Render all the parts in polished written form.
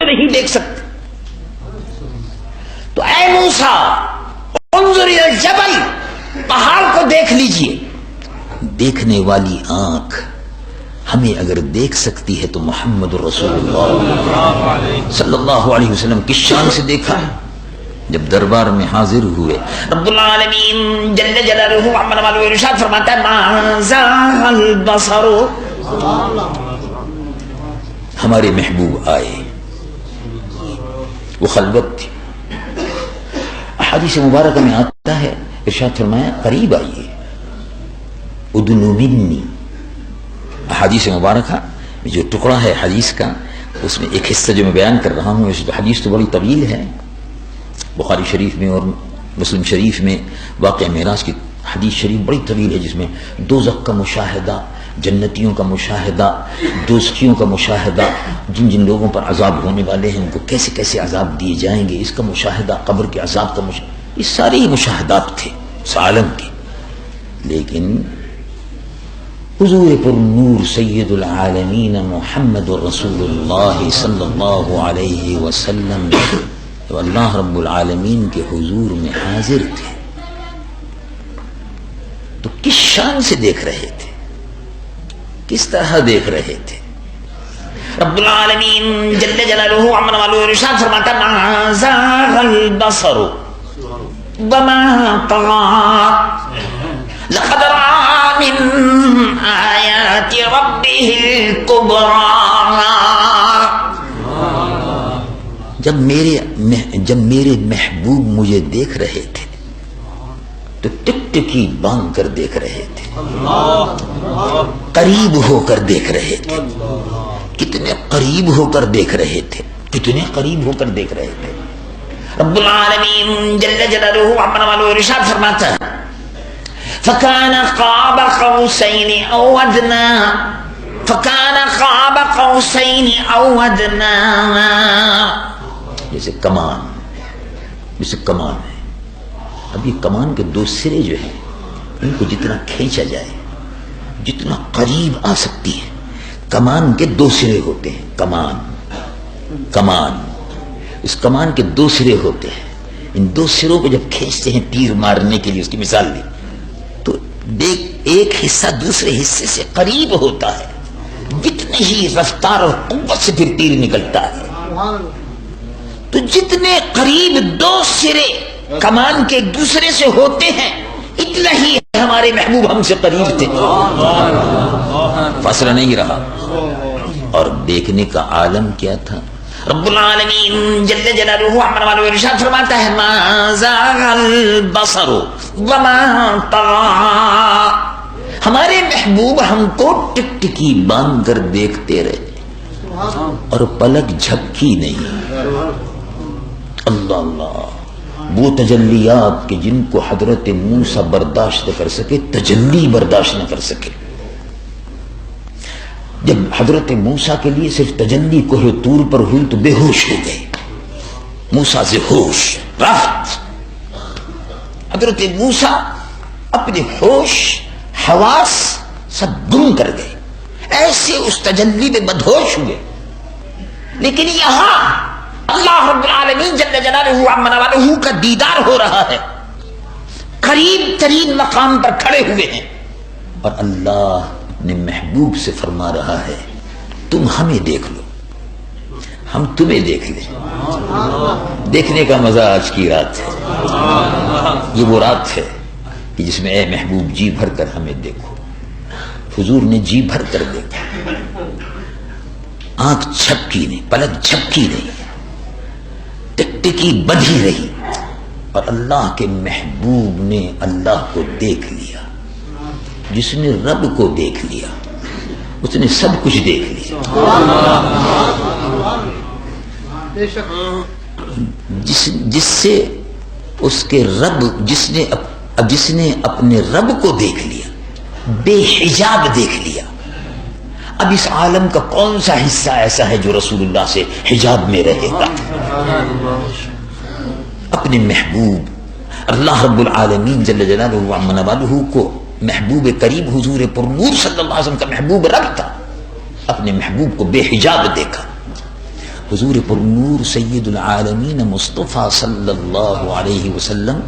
نہیں دیکھ سکتے. تو اے موسیٰ انظر الی الجبل، پہاڑ کو دیکھ لیجئے. دیکھنے والی آنکھ ہمیں اگر دیکھ سکتی ہے تو محمد رسول اللہ صلی اللہ علیہ وسلم کس شان سے دیکھا ہے. جب دربار میں حاضر ہوئے رب العالمین جل جلالہ عما نوالہ ارشاد فرماتا ہے ما زاغ البصر. ہمارے محبوب آئے، وہ خلوت تھی. احادیث مبارکہ میں آتا ہے ارشاد فرمایا قریب آئیے، ادنو منی. احادیث مبارکہ میں جو ٹکڑا ہے حدیث کا، اس میں ایک حصہ جو میں بیان کر رہا ہوں، اس حدیث تو بڑی طویل ہے. بخاری شریف میں اور مسلم شریف میں واقع معراج کی حدیث شریف بڑی طویل ہے، جس میں دوزخ کا مشاہدہ، جنتیوں کا مشاہدہ، دوزخیوں کا مشاہدہ، جن جن لوگوں پر عذاب ہونے والے ہیں ان کو کیسے کیسے عذاب دیے جائیں گے، اس کا مشاہدہ، قبر کے عذاب کا مشاہدہ، یہ سارے ہی مشاہدات تھے اس عالم کے. لیکن حضور پر نور سید العالمین محمد رسول اللہ صلی اللہ علیہ وسلم تو اللہ رب العالمین کے حضور میں حاضر تھے تو کس شان سے دیکھ رہے تھے، کس طرح دیکھ رہے تھے. رب العالمین جل جلالہ عما نوالہ ارشاد فرماتا ما زاغ البصر وما طغى لقد رأى من آیات ربہ الکبریٰ. جب میرے محبوب مجھے دیکھ رہے تھے تو ٹکٹکی باندھ کر دیکھ رہے تھے، قریب ہو کر دیکھ رہے تھے. کتنے قریب ہو کر دیکھ رہے تھے، کتنے قریب ہو کر دیکھ رہے تھے. رب العالمین جل جلالہ عما نوالہ ارشاد فرماتا ہے فکان قاب قوسین او ادنی، فکان قاب قوسین او ادنی. جیسے کمان ہے. اب یہ کمان کے دو سرے جو ہیں ان کو جتنا کھینچا جائے، جتنا قریب آ سکتی ہے. کمان کے دو سرے ہوتے ہیں. کمان اس کمان کے دو سرے ہوتے ہیں. ان دو سروں کو جب کھینچتے ہیں تیر مارنے کے لیے، اس کی مثال دی تو ایک حصہ دوسرے حصے سے قریب ہوتا ہے، جتنی ہی رفتار اور قوت سے پھر تیر نکلتا ہے. تو جتنے قریب دو سرے کمان کے دوسرے سے ہوتے ہیں اتنا ہی ہمارے محبوب ہم سے قریب تھے. فاصلہ نہیں رہا. اور دیکھنے کا عالم کیا تھا. رب العالمین جل جلالہ عما نوالہ ارشاد فرماتا ہے ما زاغ البصر وما طغى. ہمارے محبوب ہم کو ٹکٹکی باندھ کر دیکھتے رہے اور پلک جھپکی نہیں. اللہ اللہ، وہ تجلیات کہ جن کو حضرت موسیٰ برداشت نہ کر سکے، تجلی برداشت نہ کر سکے. جب حضرت موسیٰ کے لیے صرف تجلی کوہ طور پر ہوئی تو بے ہوش ہو گئے. موسیٰ سے ہوش رفت. حضرت موسیٰ اپنے ہوش حواس سب گم کر گئے، ایسے اس تجلی میں بدہوش ہوئے. لیکن یہاں اللہ رب العالمین جل جلالہ عما نوالہ کا دیدار ہو رہا ہے. قریب ترین مقام پر کھڑے ہوئے ہیں اور اللہ اپنے محبوب سے فرما رہا ہے تم ہمیں دیکھ لو، ہم تمہیں دیکھ لیں. دیکھنے کا مزہ آج کی رات ہے. یہ وہ رات ہے کہ جس میں اے محبوب جی بھر کر ہمیں دیکھو. حضور نے جی بھر کر دیکھا. آنکھ جھپکی نہیں، پلک جھپکی نہیں، ٹکٹکی بدھی رہی. اور اللہ کے محبوب نے اللہ کو دیکھ لیا. جس نے رب کو دیکھ لیا اس نے سب کچھ دیکھ لیا. جس سے اس کے رب، جس نے اپنے رب کو دیکھ لیا، بے حجاب دیکھ لیا. اب اس عالم کا کون سا حصہ ایسا ہے جو رسول اللہ سے حجاب میں رہے گا؟ اپنے محبوب اللہ رب العالمین جل جلالہ عما نوالہ کو محبوب کریم حضور پر نور صلی اللہ علیہ وسلم کا محبوب رب تھا، اپنے محبوب کو بے حجاب دیکھا. حضور پر نور سید العالمین مصطفیٰ صلی اللہ علیہ وسلم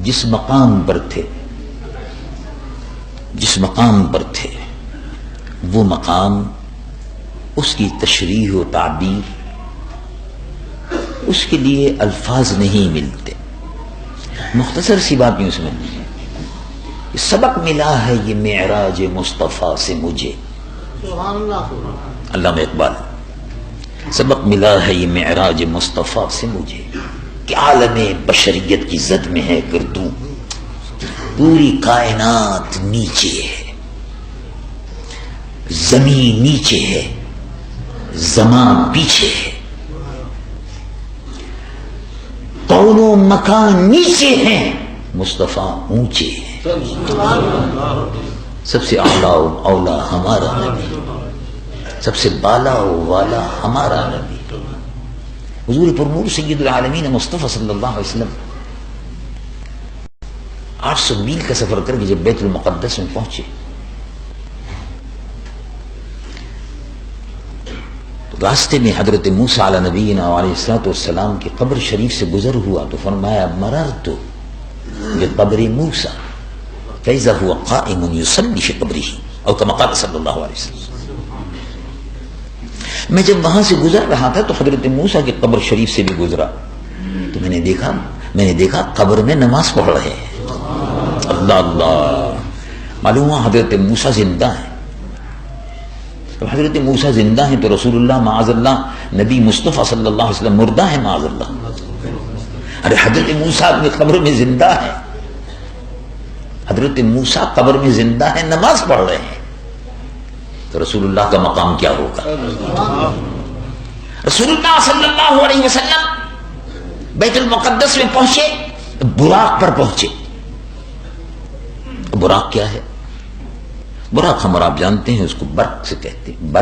جس مقام پر تھے وہ مقام، اس کی تشریح و تعبیر، اس کے لیے الفاظ نہیں ملتے. مختصر سی بات یوں سمجھیں، سبق ملا ہے یہ معراج مصطفیٰ سے مجھے. علامہ اقبال، سبق ملا ہے یہ معراج مصطفیٰ سے مجھے کہ عالم بشریت کی زد میں ہے گردوں، پوری کائنات نیچے ہے، زمین نیچے ہے، زمان پیچھے ہے، کون و مکان نیچے ہیں، مصطفیٰ اونچے ہیں. سب سے اعلیٰ و اولا ہمارا نبی، سب سے بالا و والا ہمارا نبی حضور پر نور سید العالمین مصطفیٰ صلی اللہ علیہ وسلم 800 میل کا سفر کر کے جب بیت المقدس میں پہنچے تو راستے میں حضرت موسیٰ علیہ نبینا علیہ السلام کی قبر شریف سے گزر ہوا تو فرمایا مررت بقبر موسیٰ فإذا هو قائم يصلي في قبره او كما قال صلی اللہ علیہ وسلم. میں جب وہاں سے گزر رہا تھا تو حضرت موسیٰ کی قبر شریف سے بھی گزرا تو میں نے دیکھا قبر میں نماز پڑھ رہے ہیں. اللہ اللہ، معلوم ہوا حضرت موسیٰ زندہ ہیں. تو حضرت موسیٰ زندہ ہیں تو رسول اللہ معاذ اللہ نبی مصطفیٰ صلی اللہ علیہ وسلم مردہ ہیں معاذ اللہ. ارے حضرت موسیٰ اپنی قبر میں زندہ ہے، حضرت موسیٰ قبر میں زندہ ہے، نماز پڑھ رہے ہیں، تو رسول اللہ کا مقام کیا ہوگا؟ رسول اللہ صلی اللہ علیہ وسلم بیت المقدس میں پہنچے، براق پر پہنچے. براق کیا ہے؟ براق ہم اور آپ جانتے ہیں، اس کو برق سے کہتے ہیں.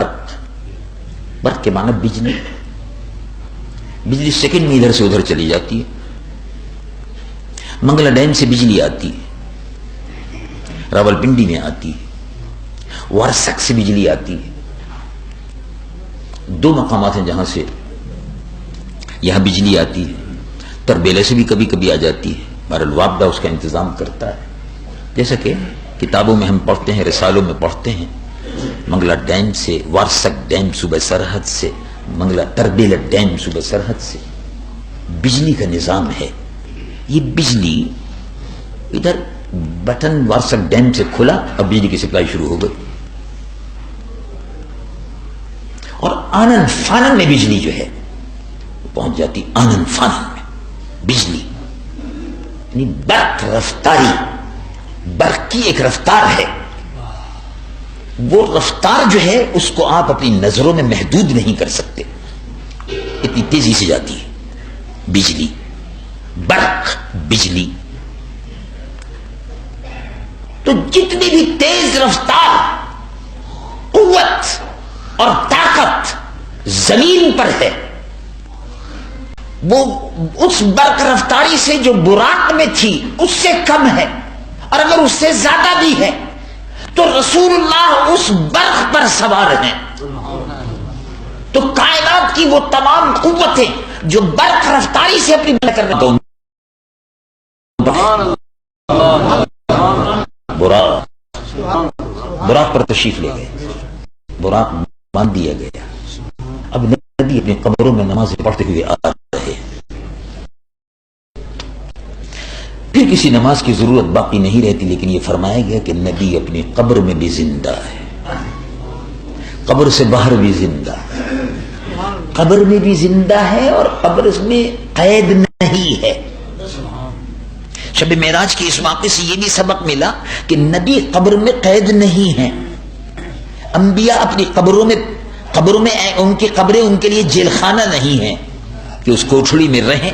برق کے معنی بجلی. بجلی سیکنڈ میں ادھر سے ادھر چلی جاتی ہے. منگلا ڈیم سے بجلی آتی ہے، راولپنڈی میں آتی ہے، وارسک سے بجلی آتی ہے. 2 مقامات ہیں جہاں سے یہاں بجلی آتی ہے. تربیلے سے بھی کبھی کبھی آ جاتی ہے. بہرحال اس کا انتظام کرتا ہے. جیسا کہ کتابوں میں ہم پڑھتے ہیں، رسالوں میں پڑھتے ہیں، منگلا ڈیم سے، وارسک ڈیم صوبہ سرحد سے، منگلا تربیلا ڈیم صوبہ سرحد سے بجلی کا نظام ہے. یہ بجلی ادھر بٹن وارسک ڈیم سے کھلا، اب بجلی کی سپلائی شروع ہو گئی. اور آنن فانن میں بجلی جو ہے پہنچ جاتی. آنن فانن میں بجلی یعنی برق رفتاری، برق کی ایک رفتار ہے. وہ رفتار جو ہے اس کو آپ اپنی نظروں میں محدود نہیں کر سکتے، اتنی تیزی سے جاتی ہے بجلی. برق بجلی. تو جتنی بھی تیز رفتار قوت اور طاقت زمین پر ہے وہ اس برق رفتاری سے جو براق میں تھی اس سے کم ہے، اور اگر اس سے زیادہ بھی ہے تو رسول اللہ اس برق پر سوار ہیں. تو کائنات کی وہ تمام قوتیں جو برق رفتاری سے اپنی کر رہے ہیں، براق پر تشریف لے گئے، براق باندھ دیا گیا. اب نبی اپنی قبروں میں نماز پڑھتے ہوئے آ رہے. پھر کسی نماز کی ضرورت باقی نہیں رہتی، لیکن یہ فرمایا گیا کہ نبی اپنی قبر میں بھی زندہ ہے، قبر سے باہر بھی زندہ ہے. قبر میں بھی زندہ ہے اور قبر میں قید نہیں ہے. شب معراج کے اس واقعے سے یہ بھی سبق ملا کہ نبی قبر میں قید نہیں ہیں. انبیاء اپنی قبروں میں ان کی قبریں ان کے لیے جیل خانہ نہیں ہیں کہ اس کوٹھڑی میں رہیں،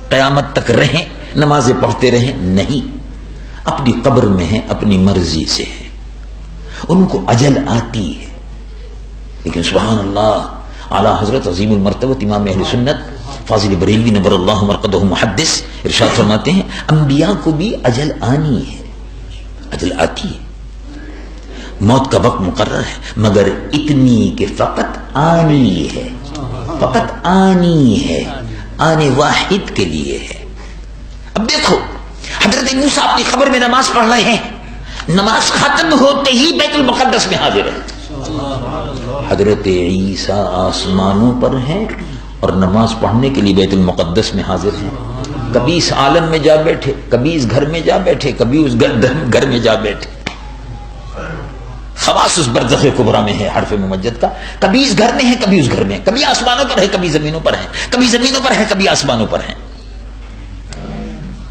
قیامت تک رہیں، نمازیں پڑھتے رہیں. نہیں، اپنی قبر میں ہیں، اپنی مرضی سے ہیں. ان کو اجل آتی ہے، لیکن سبحان اللہ اعلی حضرت عظیم المرتبہ امام اہل سنت فاضل بریلوی نور اللہ مرقدہ محدث ارشاد فرماتے ہیں انبیاء کو بھی اجل آنی ہے، اجل آتی ہے، موت کا وقت مقرر ہے، مگر اتنی کہ فقط آنی ہے. فقط آنی ہے، آنے واحد کے لیے ہے۔ اب دیکھو حضرت موسیٰ اپنی قبر میں نماز پڑھ رہے ہیں، نماز ختم ہوتے ہی بیت المقدس میں حاضر ہے۔ حضرت عیسیٰ آسمانوں پر ہیں اور نماز پڑھنے کے لیے بیت المقدس میں حاضر ہیں۔ کبھی اس عالم میں جا بیٹھے، کبھی اس گھر میں جا بیٹھے، کبھی اس گھر میں جا بیٹھے۔ خواص اس برزخ کبریٰ میں ہے حرف ممجد کا، کبھی اس گھر میں ہے، کبھی اس گھر میں، کبھی آسمانوں پر ہے، کبھی زمینوں پر ہے، کبھی زمینوں پر ہے، کبھی آسمانوں پر ہے۔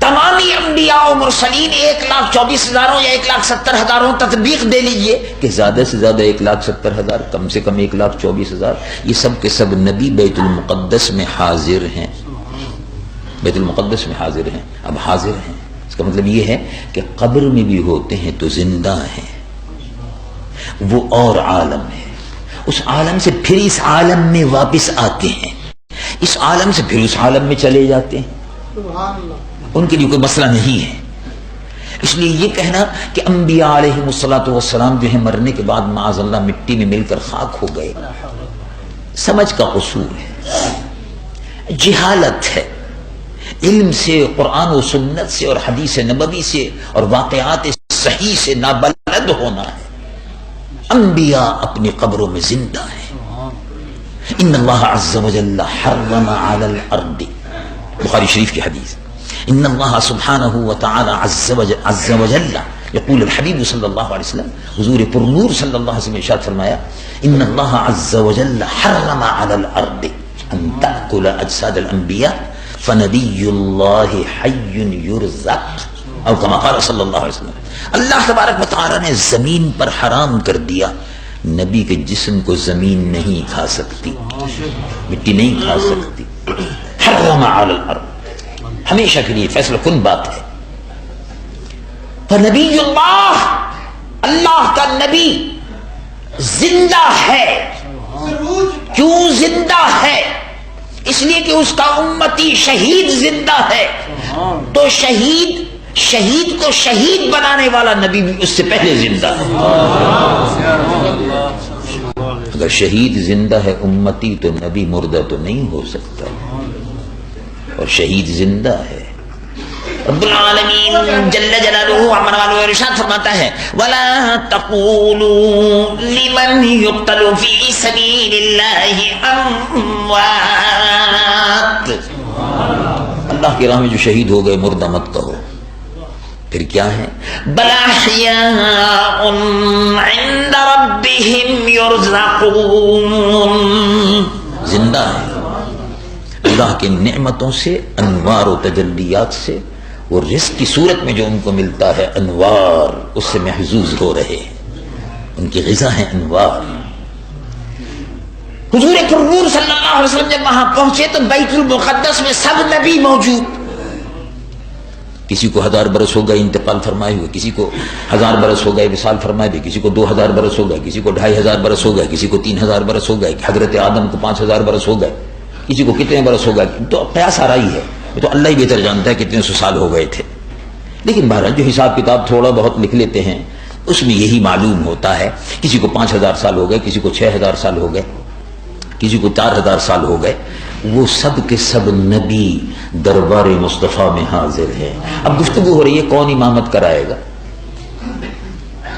تمامی انبیاء و مرسلین 1,24,000 یا 1,70,000 تطبیق دے لیجئے کہ زیادہ سے زیادہ 1,70,000، کم سے کم 1,24,000، یہ سب کے سب نبی بیت المقدس میں حاضر ہیں، بیت المقدس میں حاضر ہیں۔ اب حاضر ہیں اس کا مطلب یہ ہے کہ قبر میں بھی ہوتے ہیں تو زندہ ہیں، وہ اور عالم ہے، اس عالم سے پھر اس عالم میں واپس آتے ہیں، اس عالم سے پھر اس عالم میں چلے جاتے ہیں، ان کے لیے کوئی مسئلہ نہیں ہے۔ اس لیے یہ کہنا کہ انبیاء علیہ السلام جو ہے مرنے کے بعد معاذ اللہ مٹی میں مل کر خاک ہو گئے، سمجھ کا قصور ہے، جہالت ہے، علم سے، قرآن و سنت سے اور حدیث نبوی سے اور واقعات صحیح سے نابلد ہونا ہے۔ انبیاء اپنی قبروں میں زندہ ہیں۔ ان اللہ عز وجل حرم علی الارض، بخاری شریف کی حدیث، ان اللہ سبحانہ وتعالی عز وجل یقول الحبیب صلی اللہ علیہ وسلم، حضور پر نور صلی اللہ علیہ وسلم ارشاد فرمایا، ان اللہ عز وجل حرم علی الارض ان تأکل اجساد الانبیاء فنبی اللہ حی یرزق، او کما قال صلی اللہ علیہ وسلم، اللہ تبارک و تعالی نے زمین پر حرام کر دیا نبی کے جسم کو زمین نہیں کھا سکتی، مٹی نہیں کھا سکتی، حرم علی الارض، ہمیشہ کے لیے فیصلہ کن بات ہے۔ فنبی اللہ، اللہ کا نبی زندہ ہے، کیوں زندہ ہے؟ اس لیے کہ اس کا امتی شہید زندہ ہے، تو شہید کو شہید بنانے والا نبی بھی اس سے پہلے زندہ ہے۔ اگر شہید زندہ ہے امتی تو نبی مردہ تو نہیں ہو سکتا، اور شہید زندہ ہے۔ رب العالمین جل جلالہ عمر والو ارشاد فرماتا ہے، وَلَا تَقُولُوا لِمَنْ يُقْتَلُ فِي سَبِيلِ اللَّهِ أَمْوَاتٌ، اللہ کی راہ میں جو شہید ہو گئے مردہ مت کہو، پھر کیا ہے؟ بَلْ أَحْيَاءٌ عِنْدَ رَبِّهِمْ يُرْزَقُونَ، زندہ ہے، اللہ کی نعمتوں سے، انوار و تجلیات سے، وہ رزق کی صورت میں جو ان کو ملتا ہے انوار، اس سے محظوظ ہو رہے ہیں، ان کی غذا ہے انوار۔ حضور پر نور صلی اللہ علیہ وسلم جب وہاں پہنچے تو بیت المقدس میں سب نبی موجود، کسی کو 1000 برس ہو گئے انتقال فرمائے ہوئے، کسی کو 1000 برس ہو گئے وصال فرمائے ہوئے، کسی کو 2000 برس ہو گئے، کسی کو 2500 برس ہو گئے، کسی کو 3000 برس ہو گئے، حضرت آدم کو 5000 برس ہو گئے، کسی کو کتنے برس ہو گئے، تو قیاس آ رہی ہے، یہ تو اللہ ہی بہتر جانتا ہے کتنے سو سال ہو گئے تھے۔ لیکن بہرحال جو حساب کتاب تھوڑا بہت لکھ لیتے ہیں اس میں یہی معلوم ہوتا ہے، کسی کو 5000 سال ہو گئے، کسی کو 6000 سال ہو گئے، کسی کو 4000 سال ہو گئے، وہ سب کے سب نبی دربار مصطفیٰ میں حاضر ہیں۔ اب گفتگو ہو رہی ہے کون امامت کرائے گا؟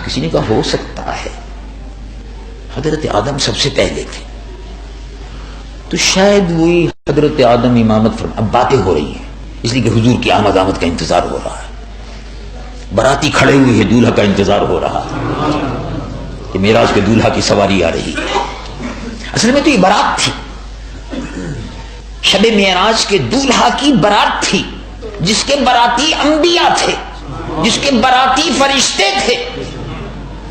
کسی نے کہا ہو سکتا ہے حضرت آدم سب سے پہلے تھے تو شاید وہی حضرت آدم امامت فرما۔ اب باتیں ہو رہی ہیں اس لیے کہ حضور کی آمد کا انتظار ہو رہا ہے، باراتی کھڑے ہوئے ہیں، دولہا کا انتظار ہو رہا ہے کہ معراج کے دولہا کی سواری آ رہی ہے۔ اصل میں تو یہ بارات تھی، شب معراج کے دولہا کی بارات تھی، جس کے باراتی انبیاء تھے، جس کے باراتی فرشتے تھے،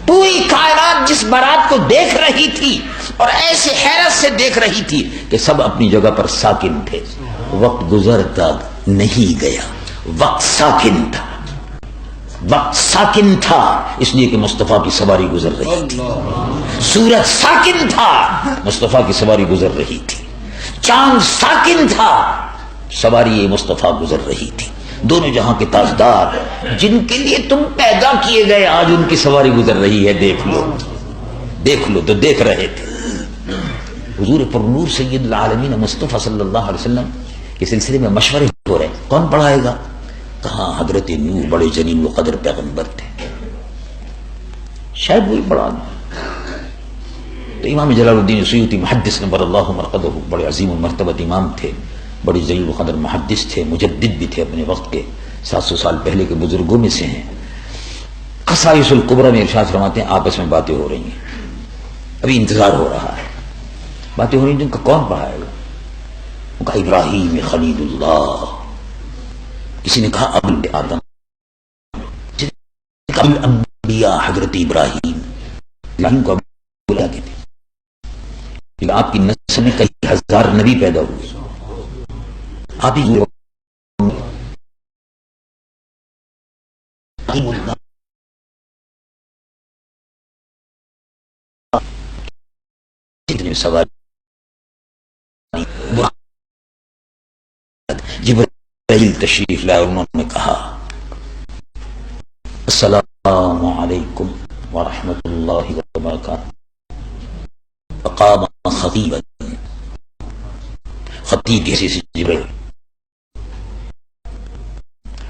پوری کائنات جس بارات کو دیکھ رہی تھی اور ایسے حیرت سے دیکھ رہی تھی کہ سب اپنی جگہ پر ساکن تھے۔ وقت گزرتا نہیں گیا، وقت ساکن تھا، وقت ساکن تھا، اس لیے کہ مصطفیٰ کی سواری گزر رہی تھی، سورج ساکن تھا، مصطفیٰ کی سواری گزر رہی تھی، چاند ساکن تھا، سواری مصطفیٰ گزر رہی تھی۔ دونوں جہاں کے تاجدار جن کے لیے تم پیدا کیے گئے آج ان کی سواری گزر رہی ہے، دیکھ لو، دیکھ لو، تو دیکھ رہے تھے۔ حضور پر نور سید العالمین مصطفیٰ صلی اللہ علیہ وسلم کے سلسلے میں مشورے ہو رہے، کون پڑھائے گا؟ کہاں حضرت نوح بڑے جلیل و قدر پیغمبر تھے، شاید وہی پڑھا دیں۔ تو امام جلال الدین سیوطی محدث نبر اللہ مرقدہ بڑے عظیم المرتبت امام تھے، بڑے جلیل و قدر محدث تھے، مجدد بھی تھے اپنے وقت کے، 700 سال پہلے کے بزرگوں میں سے ہیں۔ خصائص الکبریٰ میں ارشاد فرماتے ہیں آپس میں باتیں ہو رہی ہیں، ابھی انتظار ہو رہا ہے، باتیں ہو رہی ہیں، جن کا کون پڑھائے گا؟ وہ کہا ابراہیم خلیل اللہ، کسی نے کہا ابو آدم، کسی نے کہا الانبیاء حضرت ابراہیم کو ابو کہتے ہیں، لیکن آپ کی نسل میں کئی ہزار نبی پیدا ہوئے، آپ ہی سوال جبرائیل تشریف لائے، انہوں نے کہا السلام علیکم ورحمۃ اللہ وبرکاتہ، فقام خطیبا، خطیب جیسے سے جبرائیل،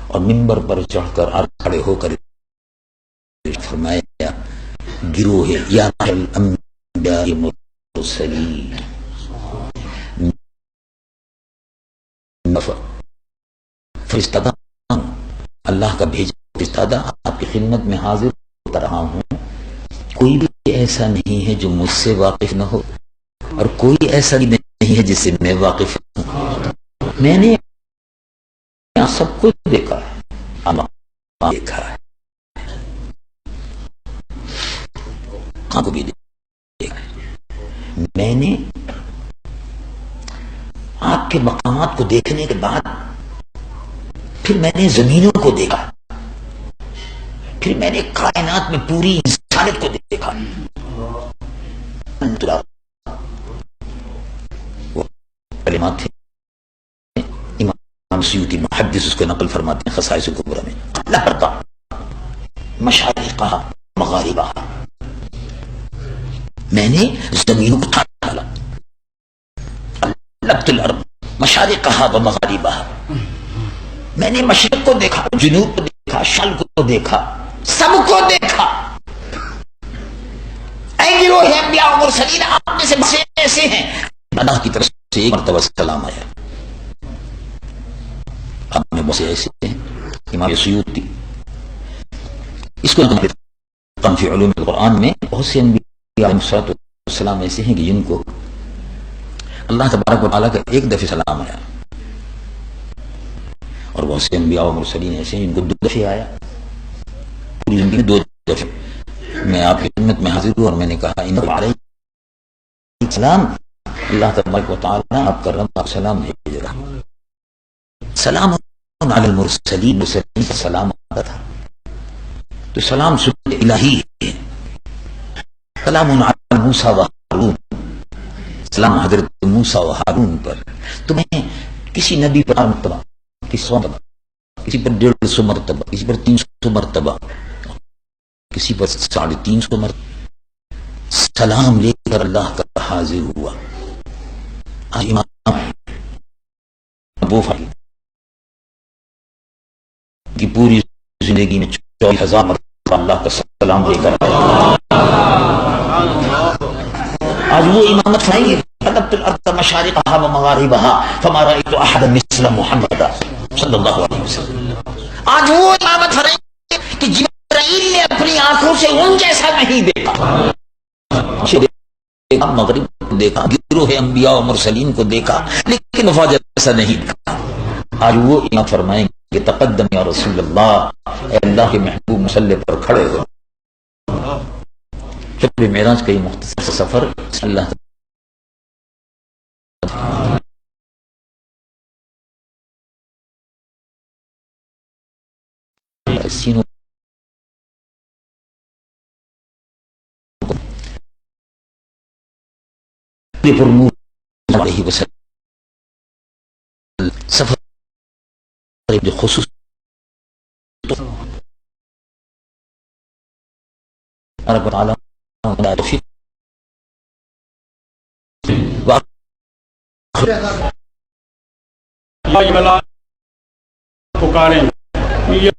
اور منبر پر چڑھ کر اور کھڑے ہو کر فرمایا گروہ یا الانبیاء مرسلین، فرشتہ اللہ کا بھیجا فرشتہ آپ کی خدمت میں حاضر ہو رہا ہوں، کوئی بھی ایسا نہیں ہے جو مجھ سے واقف نہ ہو، اور کوئی ایسا بھی نہیں ہے جس سے میں واقف ہوں، میں نے سب کچھ دیکھا ہے، دیکھا ہے، کو بھی دیکھا ہے، میں نے آپ کے مقامات کو دیکھنے کے بعد پھر میں نے زمینوں کو دیکھا، پھر میں نے کائنات میں پوری انسانیت کو دیکھا، وہ کلمات تھے امام سیوطی محدث اس کو نقل فرماتے ہیں خصائص الکبریٰ میں، لہرتا مشارقہ مغاربہ، میں نے زمینوں کو ڈالا، لبت الارض مشارقہ و مغاربہ، میں نے مشرق کو دیکھا، جنوب کو دیکھا، شمال کو دیکھا، سب کو دیکھا۔ اے گروہ انبیاء و مرسلین، آپ میں سے بس ایسے ہیں، اللہ کی طرف سے ایک مرتبہ سلام آیا، آپ میں بس ایسے ہیں۔ امام سیوطی اس کو فی علوم القرآن میں بہت سے انبیاء علیہ السلام ایسے ہیں کہ جن کو اللہ تبارک و تعالیٰ کا ایک دفعہ سلام آیا، اور بہت سے انبیاء و مرسلین ایسے ہیں جن کو 2 دفعے آیا، پوری زندگی میں 2 دفعے میں آپ کی خدمت میں حاضر ہوں اور میں نے کہا ان علیہ السلام، اللہ تبارک و تعالیٰ آپ کا رب سلام بھیج رہا، سلام علی المرسلین، مرسلین کا سلام آتا تھا، تو سلام سنت الہی ہے، سلام علی موسیٰ و ہارون، سلام حضرت موسیٰ و ہارون پر، تمہیں کسی نبی پر مرتبہ، کسی 100 مرتبہ، کسی پر 150 مرتبہ، کسی پر 300 مرتبہ، کسی پر 350 مرتبہ سلام لے کر اللہ کا حاضر ہوا۔ آج امام ابو فاضل کی پوری زندگی میں 24,000 مرتبہ اللہ کا سلام لے کر آیا، آج وہ امامت فرمائیں گے قدبت الارض مشارقها ومغاربها فما رأيت احدا مثل محمد صلی اللہ علیہ وسلم، آج وہ امامت فرمائیں گے کہ جبرائیل نے اپنی آنکھوں سے ان جیسا نہیں دیکھا، مغرب کو دیکھا، گروہ انبیاء و مرسلین کو دیکھا، لیکن وفا جیسا نہیں دیکھا۔ آج وہ امام فرمائیں گے تقدم یا رسول اللہ، اے اللہ کے محبوب مصلی پر کھڑے ہو۔ شب معراج کا یہ مختصر سفر اللہ سینوں پر نور علیہ وسلم سفر خصوص رب العالمین یا یہ ملا پکاریں، یہ